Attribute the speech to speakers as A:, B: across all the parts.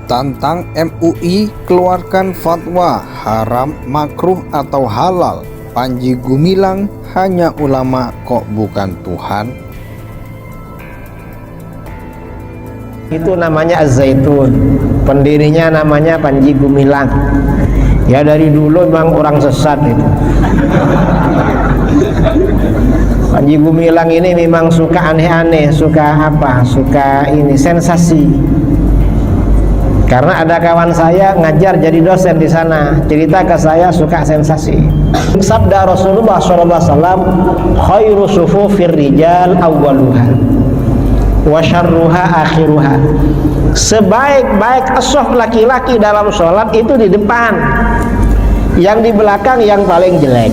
A: Tantang MUI keluarkan fatwa haram, makruh atau halal. Panji Gumilang hanya ulama kok bukan Tuhan.
B: Itu namanya Az-Zaitun, pendirinya namanya Panji Gumilang. Ya dari dulu memang orang sesat itu. Panji Gumilang ini memang suka aneh-aneh, suka apa? Suka ini sensasi. Karena ada kawan saya ngajar jadi dosen di sana, cerita ke saya suka sensasi. Sabda Rasulullah SAW, khairu sufufir rijal awwaluha wa syarruha akhiruha. Sebaik-baik shaf laki-laki dalam sholat itu di depan, yang di belakang yang paling jelek.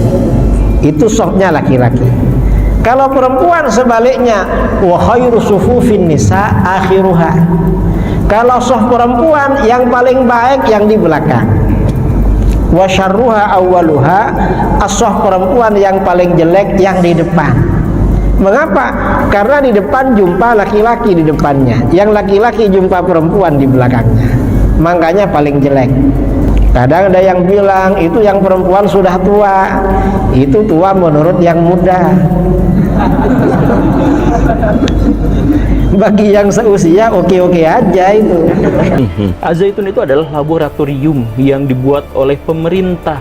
B: Itu shafnya laki-laki. Kalau perempuan sebaliknya, wa khairu sufufin nisa akhiruha. Kalau shaf perempuan yang paling baik yang di belakang. Wa syarruha awwaluha, as-shaf perempuan yang paling jelek yang di depan. Mengapa? Karena di depan jumpa laki-laki di depannya, yang laki-laki jumpa perempuan di belakangnya. Makanya paling jelek. Kadang ada yang bilang itu yang perempuan sudah tua. Itu tua menurut yang muda. Bagi yang seusia oke-oke aja itu.
C: Az-Zaitun itu adalah laboratorium yang dibuat oleh pemerintah.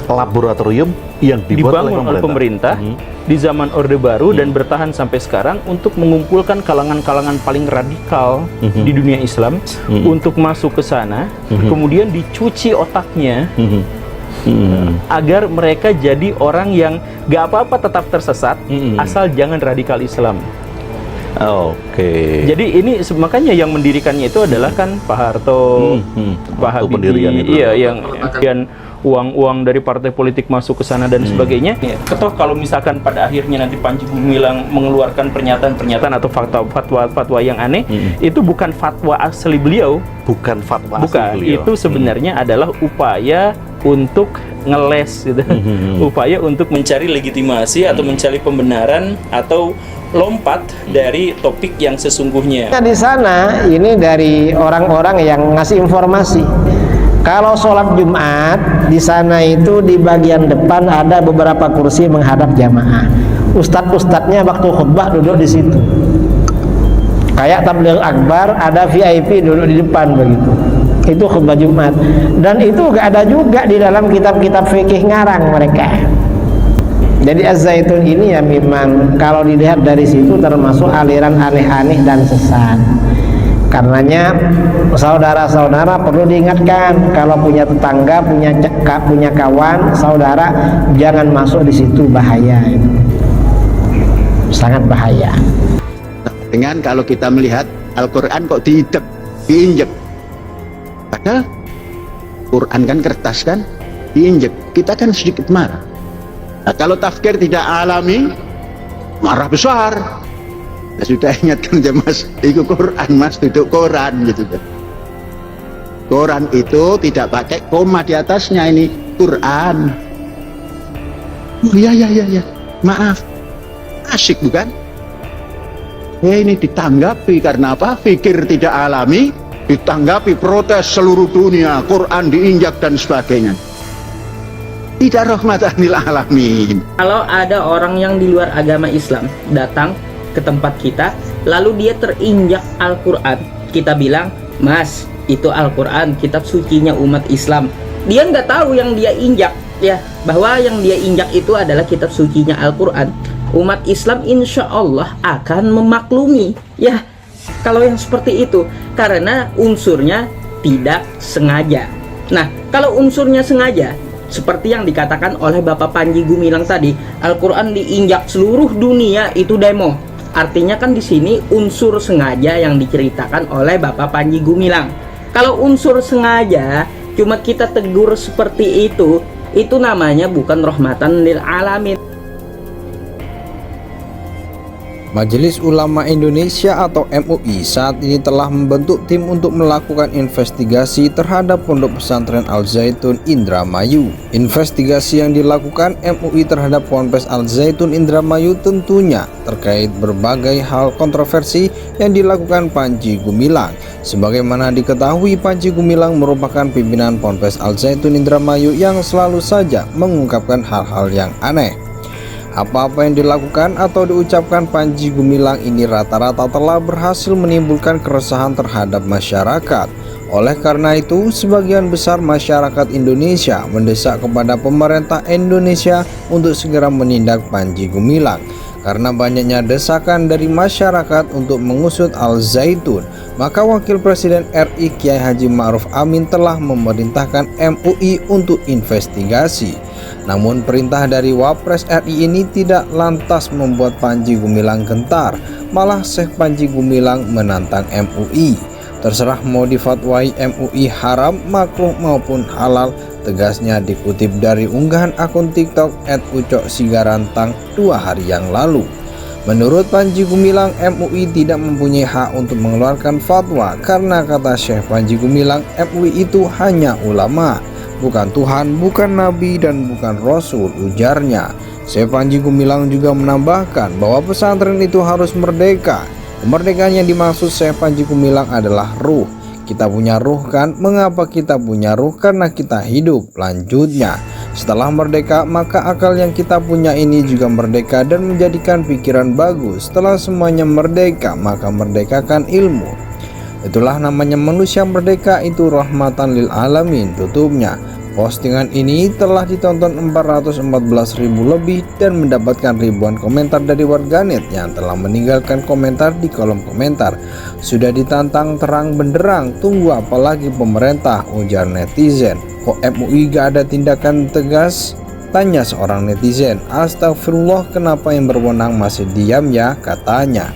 D: Laboratorium yang
C: dibangun oleh pemerintah di zaman Orde Baru dan bertahan sampai sekarang untuk mengumpulkan kalangan-kalangan paling radikal di dunia Islam untuk masuk ke sana, kemudian dicuci otaknya agar mereka jadi orang yang gak apa-apa tetap tersesat asal jangan radikal Islam.
D: Oke.
C: Jadi ini makanya yang mendirikannya itu adalah kan Pak Harto, Pak Habibie, iya, yang uang-uang dari partai politik masuk ke sana dan sebagainya. Toh kalau misalkan pada akhirnya nanti Panji Gumilang mengeluarkan pernyataan-pernyataan atau fatwa yang aneh, itu bukan fatwa asli beliau.
D: Bukan fatwa
C: bukan,
D: asli beliau.
C: Itu sebenarnya adalah upaya untuk ngeles gitu. Upaya untuk mencari legitimasi atau mencari pembenaran atau lompat dari topik yang sesungguhnya.
B: Di sana ini dari orang-orang yang ngasih informasi. Kalau sholat Jumat di sana itu di bagian depan ada beberapa kursi menghadap jamaah. Ustadz-ustadznya waktu khutbah duduk di situ. Kayak tabligh akbar ada VIP duduk di depan begitu. Itu khutbah Jumat. Dan itu gak ada juga di dalam kitab-kitab fikih ngarang mereka. Jadi Az-Zaitun ini ya memang kalau dilihat dari situ termasuk aliran aneh-aneh dan sesat. Karenanya saudara-saudara perlu diingatkan, kalau punya tetangga, punya kawan, saudara jangan masuk di situ, bahaya itu. Sangat bahaya.
E: Dengan kalau kita melihat Al-Qur'an kok diinjek. Padahal Quran kan kertas kan, diinjek. Kita kan sedikit marah. Nah, kalau tafsir tidak alami, marah besar. Ya, sudah ingatkan aja mas, itu Quran mas, duduk Quran gitu kan. Quran itu tidak pakai koma di atasnya, ini Quran. Oh ya, maaf, asyik bukan? Ini ditanggapi karena apa? Fikir tidak alami, ditanggapi protes seluruh dunia, Quran diinjak dan sebagainya. Tidak rahmatan lil alamin.
F: Kalau ada orang yang di luar agama Islam datang ke tempat kita, lalu dia terinjak Al-Quran, kita bilang, mas, itu Al-Quran, kitab sucinya umat Islam. Dia nggak tahu yang dia injak, ya, bahwa yang dia injak itu adalah kitab sucinya Al-Quran. Umat Islam insya Allah akan memaklumi, ya, kalau yang seperti itu, karena unsurnya tidak sengaja. Nah, kalau unsurnya sengaja, seperti yang dikatakan oleh Bapak Panji Gumilang tadi, Al-Quran diinjak seluruh dunia, itu demo. Artinya kan di sini unsur sengaja yang diceritakan oleh Bapak Panji Gumilang. Kalau unsur sengaja cuma kita tegur seperti itu namanya bukan rahmatan lil alamin.
A: Majelis Ulama Indonesia atau MUI saat ini telah membentuk tim untuk melakukan investigasi terhadap Pondok Pesantren Al Zaitun Indramayu. Investigasi yang dilakukan MUI terhadap Ponpes Al Zaitun Indramayu tentunya terkait berbagai hal kontroversi yang dilakukan Panji Gumilang. Sebagaimana diketahui, Panji Gumilang merupakan pimpinan Ponpes Al Zaitun Indramayu yang selalu saja mengungkapkan hal-hal yang aneh. Apa-apa yang dilakukan atau diucapkan Panji Gumilang ini rata-rata telah berhasil menimbulkan keresahan terhadap masyarakat. Oleh karena itu, sebagian besar masyarakat Indonesia mendesak kepada pemerintah Indonesia untuk segera menindak Panji Gumilang. Karena banyaknya desakan dari masyarakat untuk mengusut Al Zaitun, maka Wakil Presiden RI Kiai Haji Ma'ruf Amin telah memerintahkan MUI untuk investigasi. Namun perintah dari Wapres RI ini tidak lantas membuat Panji Gumilang gentar, malah Syekh Panji Gumilang menantang MUI. Terserah mau difatwai MUI haram, makruh maupun halal, tegasnya dikutip dari unggahan akun TikTok @ucok_sigarantang 2 hari yang lalu. Menurut Panji Gumilang, MUI tidak mempunyai hak untuk mengeluarkan fatwa karena kata Syekh Panji Gumilang, MUI itu hanya ulama, bukan Tuhan, bukan Nabi, dan bukan Rasul, ujarnya. Syekh Panji Gumilang juga menambahkan bahwa pesantren itu harus merdeka. Kemerdekaan yang dimaksud Syekh Panji Gumilang adalah ruh. Kita punya ruh kan? Mengapa kita punya ruh? Karena kita hidup. Lanjutnya, setelah merdeka maka akal yang kita punya ini juga merdeka dan menjadikan pikiran bagus. Setelah semuanya merdeka maka merdekakan ilmu. Itulah namanya manusia merdeka, itu rahmatan lil alamin, tutupnya. Postingan ini telah ditonton 414.000 lebih dan mendapatkan ribuan komentar dari warganet yang telah meninggalkan komentar di kolom komentar. Sudah ditantang terang benderang, tunggu apalagi pemerintah, ujar netizen. Kok MUI gak ada tindakan tegas? Tanya seorang netizen. Astagfirullah, kenapa yang berwenang masih diam ya, katanya.